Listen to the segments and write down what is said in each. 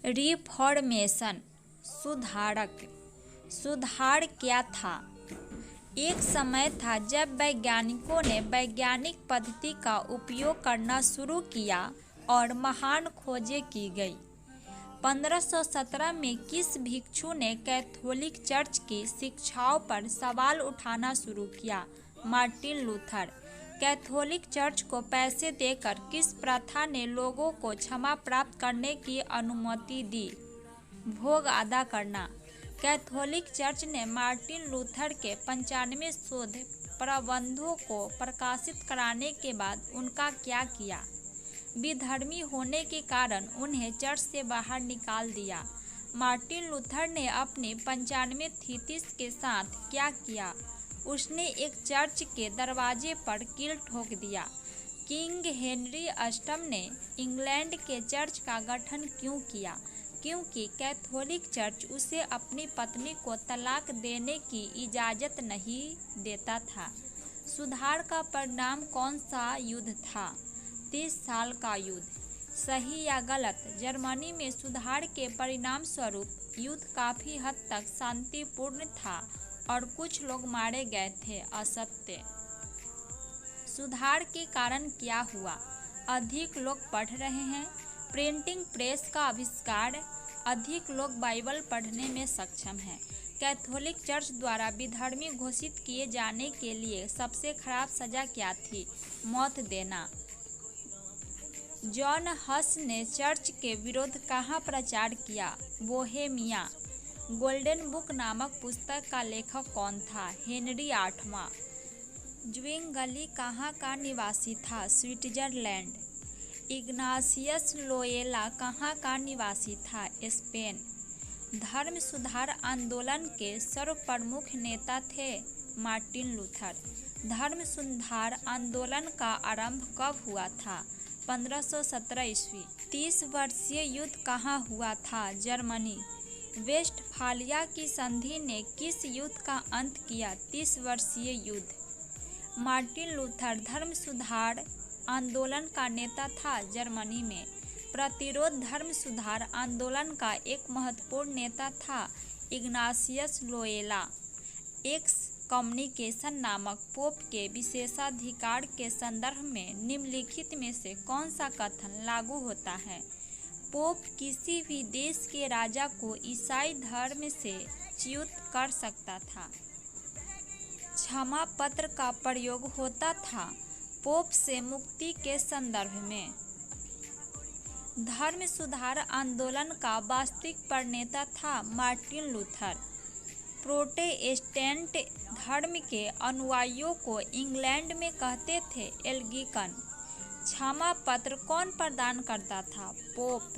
Reformation सुधारक। सुधार क्या था? एक समय था जब वैज्ञानिकों ने वैज्ञानिक पद्धति का उपयोग करना शुरू किया और महान खोजें की गई। 1517 में किस भिक्षु ने कैथोलिक चर्च की शिक्षाओं पर सवाल उठाना शुरू किया? Martin Luther. कैथोलिक चर्च को पैसे देकर किस प्रथा ने लोगों को क्षमा प्राप्त करने की अनुमति दी? भोग अदा करना। कैथोलिक चर्च ने मार्टिन लूथर के 95 शोध प्रबंधों को प्रकाशित कराने के बाद उनका क्या किया? विधर्मी होने के कारण उन्हें चर्च से बाहर निकाल दिया। मार्टिन लूथर ने अपने 95 थीसिस के साथ क्या किया? उसने एक चर्च के दरवाजे पर कील ठोक दिया। किंग हेनरी अष्टम ने इंग्लैंड के चर्च का गठन क्यों किया? क्योंकि कैथोलिक चर्च उसे अपनी पत्नी को तलाक देने की इजाज़त नहीं देता था। सुधार का परिणाम कौन सा युद्ध था? 30 साल का युद्ध। सही या गलत? जर्मनी में सुधार के परिणाम स्वरूप युद्ध काफ़ी हद तक शांतिपूर्ण था और कुछ लोग मारे गए थे। असत्य। सुधार के कारण क्या हुआ? अधिक लोग पढ़ रहे हैं। प्रिंटिंग प्रेस का आविष्कार। अधिक लोग बाइबल पढ़ने में सक्षम हैं। कैथोलिक चर्च द्वारा विधर्मी घोषित किए जाने के लिए सबसे खराब सजा क्या थी? मौत देना। जॉन हस ने चर्च के विरुद्ध कहाँ प्रचार किया? बोहेमिया। गोल्डन बुक नामक पुस्तक का लेखक कौन था? हेनरी आठवां। ज्विंगली कहाँ का निवासी था? स्विट्जरलैंड। इग्नाशियस लोयोला कहाँ का निवासी था? स्पेन। धर्म सुधार आंदोलन के सर्वप्रमुख नेता थे? Martin Luther. धर्म सुधार आंदोलन का आरंभ कब हुआ था? 1517 ईस्वी। 30 वर्षीय युद्ध कहाँ हुआ था? जर्मनी। वेस्टफालिया की संधि ने किस युद्ध का अंत किया? 30 वर्षीय युद्ध। मार्टिन लूथर धर्म सुधार आंदोलन का नेता था। जर्मनी में प्रतिरोध धर्म सुधार आंदोलन का एक महत्वपूर्ण नेता था। इग्नाशियस लोयोला। एक्स कम्युनिकेशन नामक पोप के विशेषाधिकार के संदर्भ में निम्नलिखित में से कौन सा कथन लागू होता है? पोप किसी भी देश के राजा को ईसाई धर्म से च्युत कर सकता था। क्षमा पत्र का प्रयोग होता था पोप से मुक्ति के संदर्भ में। धर्म सुधार आंदोलन का वास्तविक प्रणेता था मार्टिन लूथर। प्रोटेस्टेंट धर्म के अनुयायियों को इंग्लैंड में कहते थे एल्गिकन। क्षमा पत्र कौन प्रदान करता था? पोप।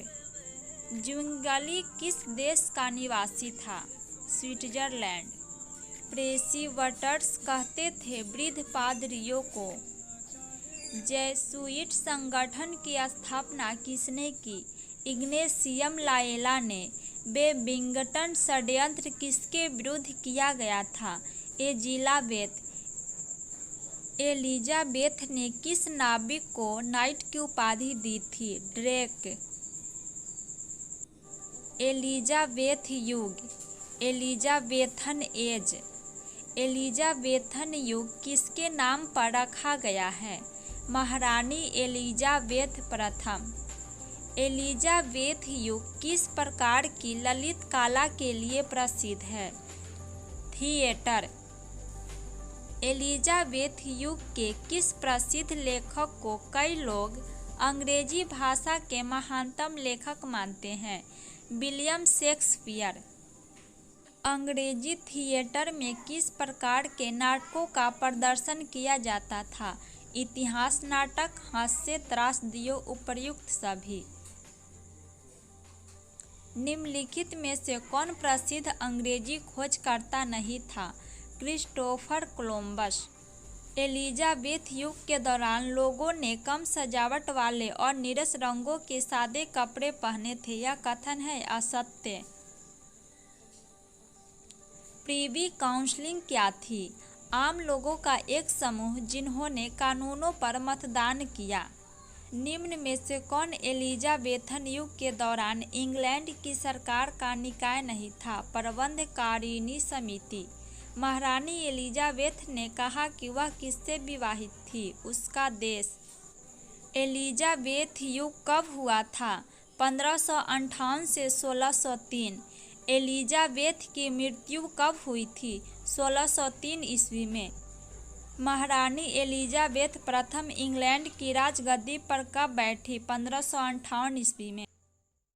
ज्विंगली किस देश का निवासी था? स्विट्जरलैंड। प्रेसिबटर्स कहते थे वृद्ध पादरियों को। जेसुइट संगठन की स्थापना किसने की? इग्नेशियम लायोला ने। बेबिंगटन षड्यंत्र किसके विरुद्ध किया गया था? एलिजाबेथ ने किस नाविक को नाइट की उपाधि दी थी? ड्रेक। एलिजाबेथ युग। Elizabethan age. एलिजाबेथन युग किसके नाम पर रखा गया है? महारानी एलिजाबेथ प्रथम। एलिजाबेथ युग किस प्रकार की ललित कला के लिए प्रसिद्ध है? थिएटर। एलिजाबेथ युग के किस प्रसिद्ध लेखक को कई लोग अंग्रेजी भाषा के महानतम लेखक मानते हैं? William Shakespeare. अंग्रेजी थिएटर में किस प्रकार के नाटकों का प्रदर्शन किया जाता था? इतिहास नाटक, हास्य, त्रासदियों, उपर्युक्त सभी। निम्नलिखित में से कौन प्रसिद्ध अंग्रेजी खोजकर्ता नहीं था? Christopher Columbus. एलिजाबेथ युग के दौरान लोगों ने कम सजावट वाले और नीरस रंगों के सादे कपड़े पहने थे। यह कथन है असत्य। प्रीवी काउंसिल क्या थी? आम लोगों का एक समूह जिन्होंने कानूनों पर मतदान किया। निम्न में से कौन एलिजाबेथन युग के दौरान इंग्लैंड की सरकार का निकाय नहीं था? प्रबंधकारिणी समिति। महारानी एलिजाबेथ ने कहा कि वह किससे विवाहित थी? उसका देश। एलिजाबेथ युग कब हुआ था? 1558 से 1603। एलिजाबेथ की मृत्यु कब हुई थी? 1603 ईस्वी में। महारानी एलिजाबेथ प्रथम इंग्लैंड की राजगद्दी पर कब बैठी? 1558 ईस्वी में।